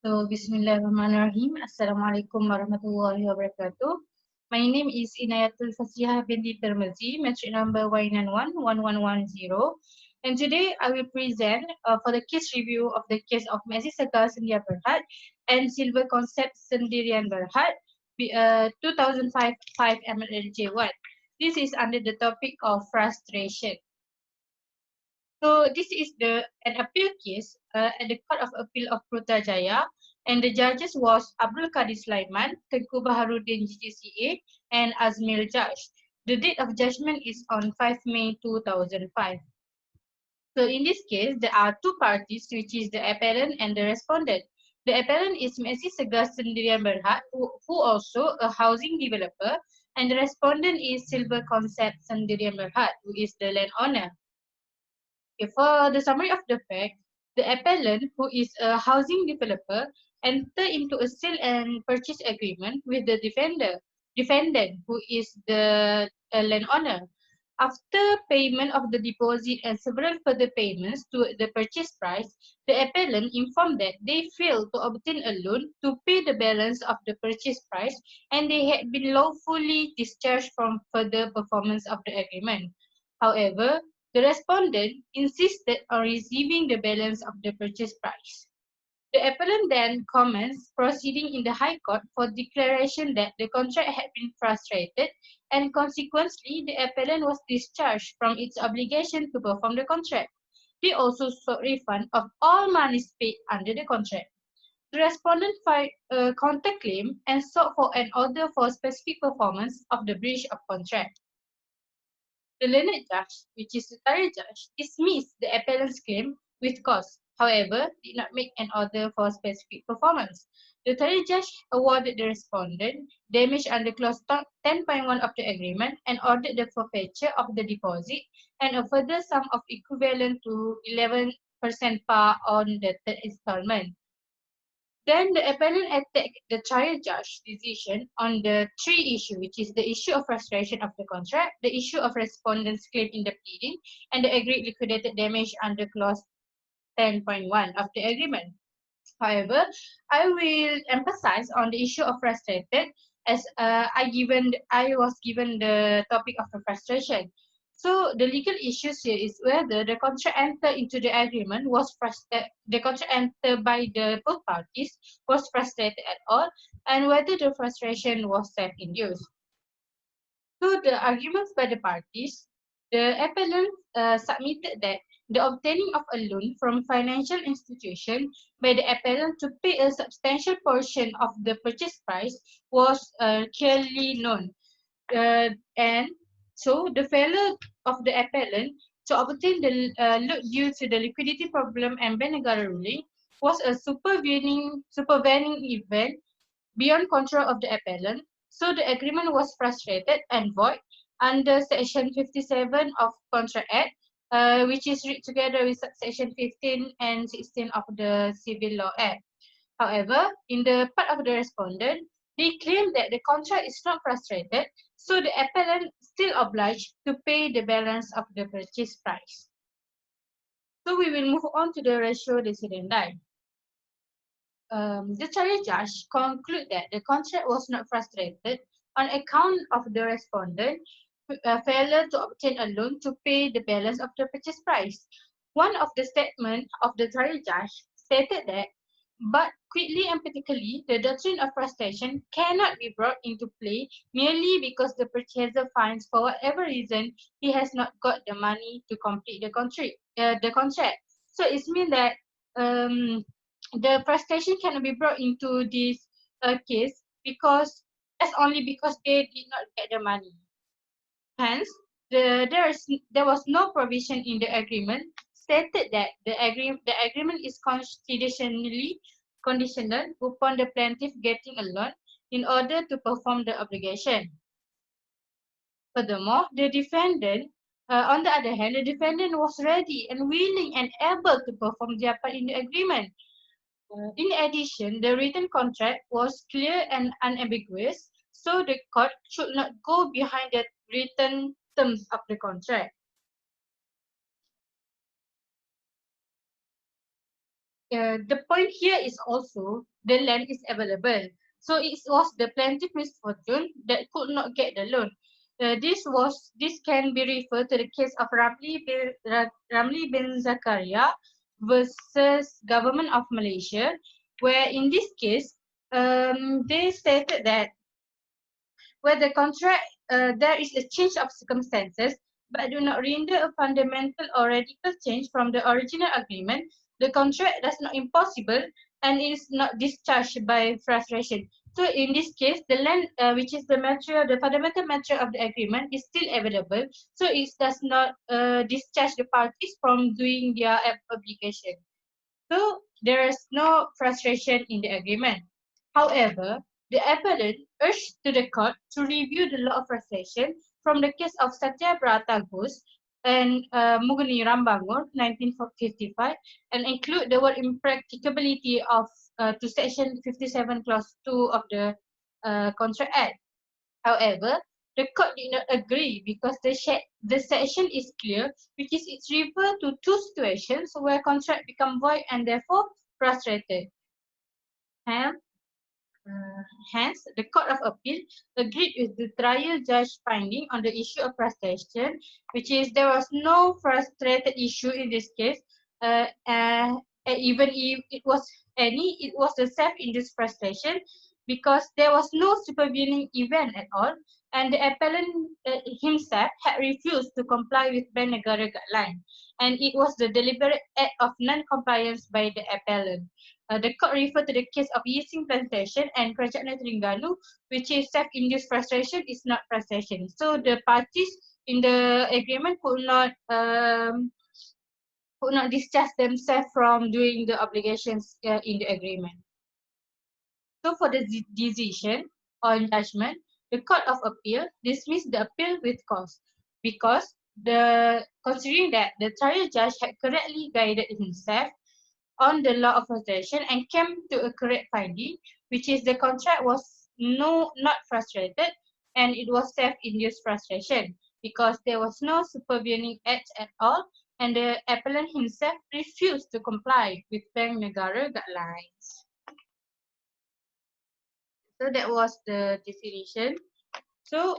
So, Bismillahirrahmanirrahim. Assalamualaikum warahmatullahi wabarakatuh. My name is Inayatul Fasihah binti Termizi, metric number Y911110. And today I will present for the case review of the case of MAXISEGAR Sendia Berhad and Silver Concept Sendirian Berhad, 2005 MLJ1. This is under the topic of frustration. So this is an appeal case at the Court of Appeal of Putrajaya, and the judges was Abdul Qadir Sulaiman, Tengku Baharudin GTCA, and Azmil Judge. The date of judgment is on 5 May 2005. So in this case, there are two parties, which is the appellant and the respondent. The appellant is MAXISEGAR Sendirian Berhad, who also a housing developer, and the respondent is Silver Concept Sendirian Berhad, who is the landowner. Okay, for the summary of the fact, the appellant, who is a housing developer, enter into a sale and purchase agreement with the defendant, who is the landowner. After payment of the deposit and several further payments to the purchase price, the appellant informed that they failed to obtain a loan to pay the balance of the purchase price, and they had been lawfully discharged from further performance of the agreement. However, the respondent insisted on receiving the balance of the purchase price. The appellant then commenced proceeding in the High Court for declaration that the contract had been frustrated, and consequently, the appellant was discharged from its obligation to perform the contract. They also sought refund of all monies paid under the contract. The respondent filed a counterclaim and sought for an order for specific performance of the breach of contract. The learned judge, which is the trial judge, dismissed the appellant's claim with cause, however, did not make an order for specific performance. The trial judge awarded the respondent damage under clause 10.1 of the agreement and ordered the forfeiture of the deposit and a further sum of equivalent to 11% par on the third installment. Then the appellant attacked the trial judge's decision on the three issues, which is the issue of frustration of the contract, the issue of respondent's claim in the pleading, and the agreed liquidated damage under clause 10.1 of the agreement. However, I will emphasize on the issue of frustrated as I was given the topic of the frustration. So the legal issues here is whether the contract entered into the agreement was the contract entered by the both parties was frustrated at all, and whether the frustration was self-induced. So the arguments by the parties, the appellant submitted that the obtaining of a loan from financial institution by the appellant to pay a substantial portion of the purchase price was clearly known. And so the failure of the appellant to obtain the loan due to the liquidity problem and Bank Negara ruling was a supervening event beyond control of the appellant, so the agreement was frustrated and void under Section 57 of Contract Act, which is read together with Section 15 and 16 of the Civil Law Act. However, in the part of the respondent, they claim that the contract is not frustrated, so the appellant still obliged to pay the balance of the purchase price. So we will move on to the ratio decidendi. The trial judge concluded that the contract was not frustrated on account of the respondent failure to obtain a loan to pay the balance of the purchase price. One of the statements of the trial judge stated that, but quickly and particularly, the doctrine of frustration cannot be brought into play merely because the purchaser finds, for whatever reason, he has not got the money to complete the contract. So it means that the frustration cannot be brought into this case because that's only because they did not get the money. Hence, there was no provision in the agreement stated that the agreement is conditional upon the plaintiff getting a loan in order to perform the obligation. Furthermore, the defendant, on the other hand, the defendant was ready and willing and able to perform their part in the agreement. In addition, the written contract was clear and unambiguous, so the court should not go behind the written terms of the contract. the point here is also the land is available. So it was the plaintiff misfortune that could not get the loan. This can be referred to the case of Ramli bin Zakaria versus government of Malaysia, where in this case, they stated that where the contract there is a change of circumstances but do not render a fundamental or radical change from the original agreement, the contract does not impossible and is not discharged by frustration. So in this case, the land, which is the material, the fundamental material of the agreement is still available. So it does not discharge the parties from doing their obligation. So there is no frustration in the agreement. However, the appellant urged to the court to review the law of frustration from the case of Satya Brata Ghose and Mugni Rambangur, 1955, and include the word impracticability of to section 57 clause 2 of the Contract Act. However, the court did not agree because the section is clear, which is it refers to two situations where contract become void and therefore frustrated. Hence, Hence, the Court of Appeal agreed with the trial judge finding on the issue of frustration, which is there was no frustrated issue in this case, even if it was any, it was a self-induced frustration because there was no supervening event at all, and the appellant himself had refused to comply with Bank Negara guideline, and it was the deliberate act of non-compliance by the appellant. The court referred to the case of Yising Plantation and Kerajaan Terengganu, which is self-induced frustration is not frustration. So the parties in the agreement could not discharge themselves from doing the obligations in the agreement. So for the decision on judgment, the Court of Appeal dismissed the appeal with cause because considering that the trial judge had correctly guided himself on the law of frustration and came to a correct finding, which is the contract was not frustrated and it was self-induced frustration because there was no supervening act at all and the appellant himself refused to comply with Bank Negara guidelines. So that was the definition. So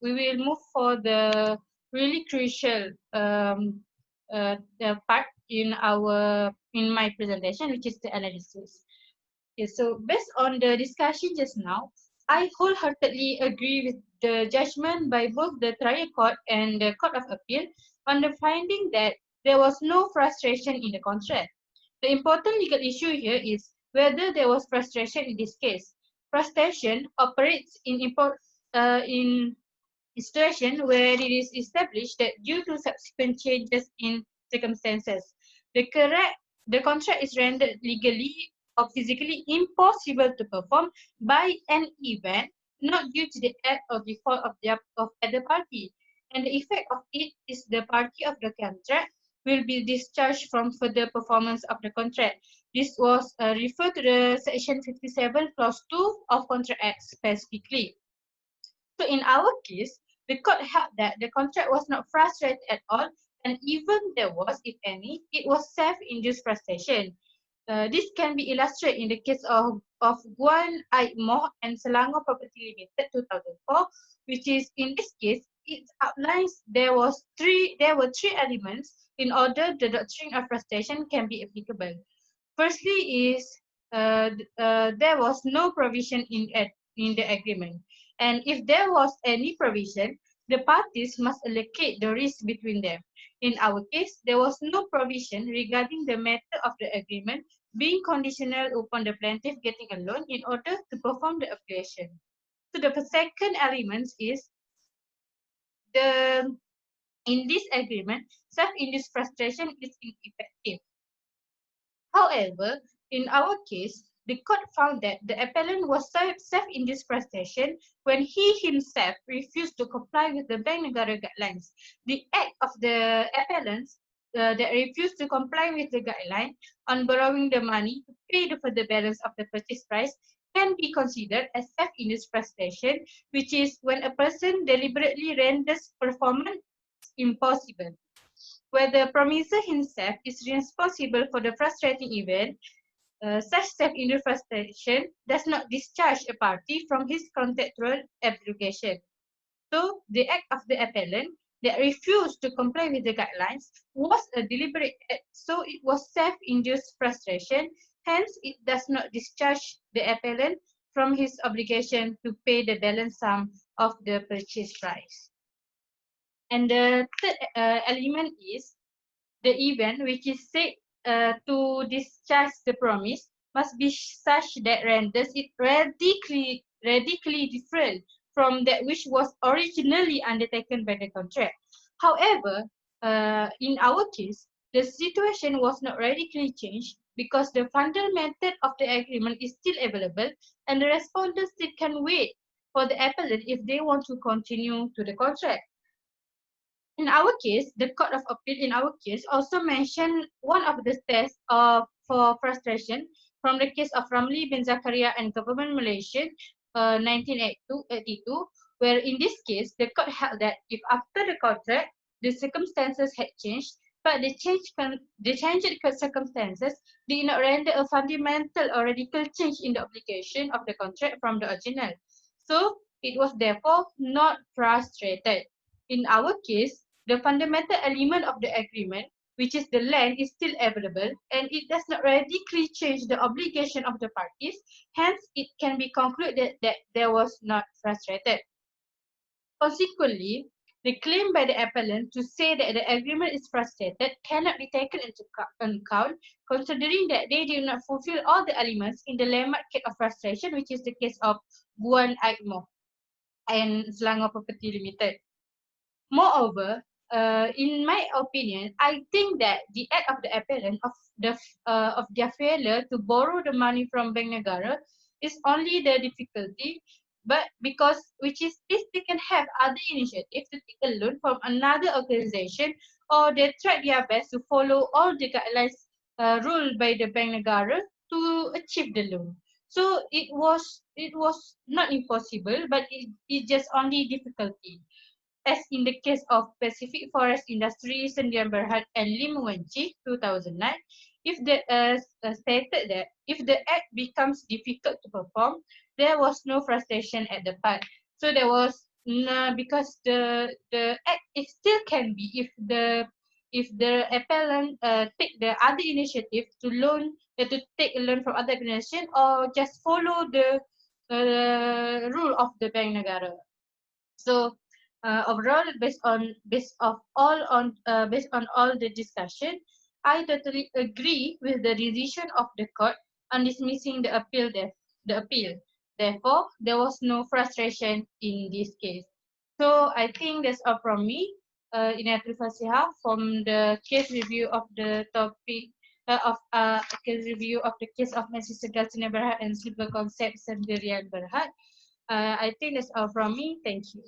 we will move for the really crucial the part in my presentation, which is the analysis. Okay, so based on the discussion just now, I wholeheartedly agree with the judgment by both the trial court and the Court of Appeal on the finding that there was no frustration in the contract. The important legal issue here is whether there was frustration in this case. Frustration operates in situation where it is established that due to subsequent changes in circumstances, the contract is rendered legally or physically impossible to perform by an event not due to the act or default of either party, and the effect of it is the party of the contract will be discharged from further performance of the contract. This was referred to the section 57 clause 2 of Contract Act specifically. So in our case, the court held that the contract was not frustrated at all, and even there was, if any, it was self-induced frustration. This can be illustrated in the case of Guan Aitmoh and Selangor Property Limited 2004, which is in this case, it outlines there were three elements in order the doctrine of frustration can be applicable. Firstly is there was no provision in the agreement. And if there was any provision, the parties must allocate the risk between them. In our case, there was no provision regarding the matter of the agreement being conditional upon the plaintiff getting a loan in order to perform the obligation. So the second element is in this agreement, self-induced frustration is ineffective. However, in our case, the court found that the appellant was self-induced frustration when he himself refused to comply with the Bank Negara guidelines. The act of the appellants that refused to comply with the guideline on borrowing the money to pay the further balance of the purchase price can be considered as self-induced frustration, which is when a person deliberately renders performance impossible. where the promiser himself is responsible for the frustrating event, such self-induced frustration does not discharge a party from his contractual obligation. So, the act of the appellant that refused to comply with the guidelines was a deliberate act, so it was self-induced frustration, hence it does not discharge the appellant from his obligation to pay the balance sum of the purchase price. And the third element is the event which is said to discharge the promise must be such that renders it radically different from that which was originally undertaken by the contract. However, in our case, the situation was not radically changed because the fundamental of the agreement is still available and the respondents still can wait for the appellant if they want to continue to the contract. In our case, the Court of Appeal in our case also mentioned one of the tests for frustration from the case of Ramli bin Zakaria and Government Malaysia 1982, where in this case, the court held that if after the contract, the circumstances had changed, but the changed circumstances did not render a fundamental or radical change in the obligation of the contract from the original. So, it was therefore not frustrated. In our case, the fundamental element of the agreement, which is the land, is still available and it does not radically change the obligation of the parties. Hence, it can be concluded that there was not frustrated. Consequently, the claim by the appellant to say that the agreement is frustrated cannot be taken into account, considering that they do not fulfill all the elements in the landmark case of frustration, which is the case of Buan Aigmo and Selangor Property Limited. Moreover, in my opinion, I think that the act of the appellant of their failure to borrow the money from Bank Negara is only the difficulty, but because which is if they can have other initiatives to take a loan from another organization, or they try their best to follow all the guidelines ruled by the Bank Negara to achieve the loan. So it was not impossible, but it just only difficulty, as in the case of Pacific Forest Industries Sdn Berhad and Lim Wenci 2009, if the stated that if the act becomes difficult to perform, there was no frustration at the part. So there was no, because the act it still can be if the appellant take the other initiative to loan to take a loan from other organization or just follow the rule of the Bank Negara. So overall, based on all the discussion, I totally agree with the decision of the court on dismissing the appeal. Therefore, there was no frustration in this case. So I think that's all from me. Inayatul Fasihah from the case review of the topic case review of the case of MAXISEGAR Berhad and Silver Concept Sendirian Berhad. I think that's all from me. Thank you.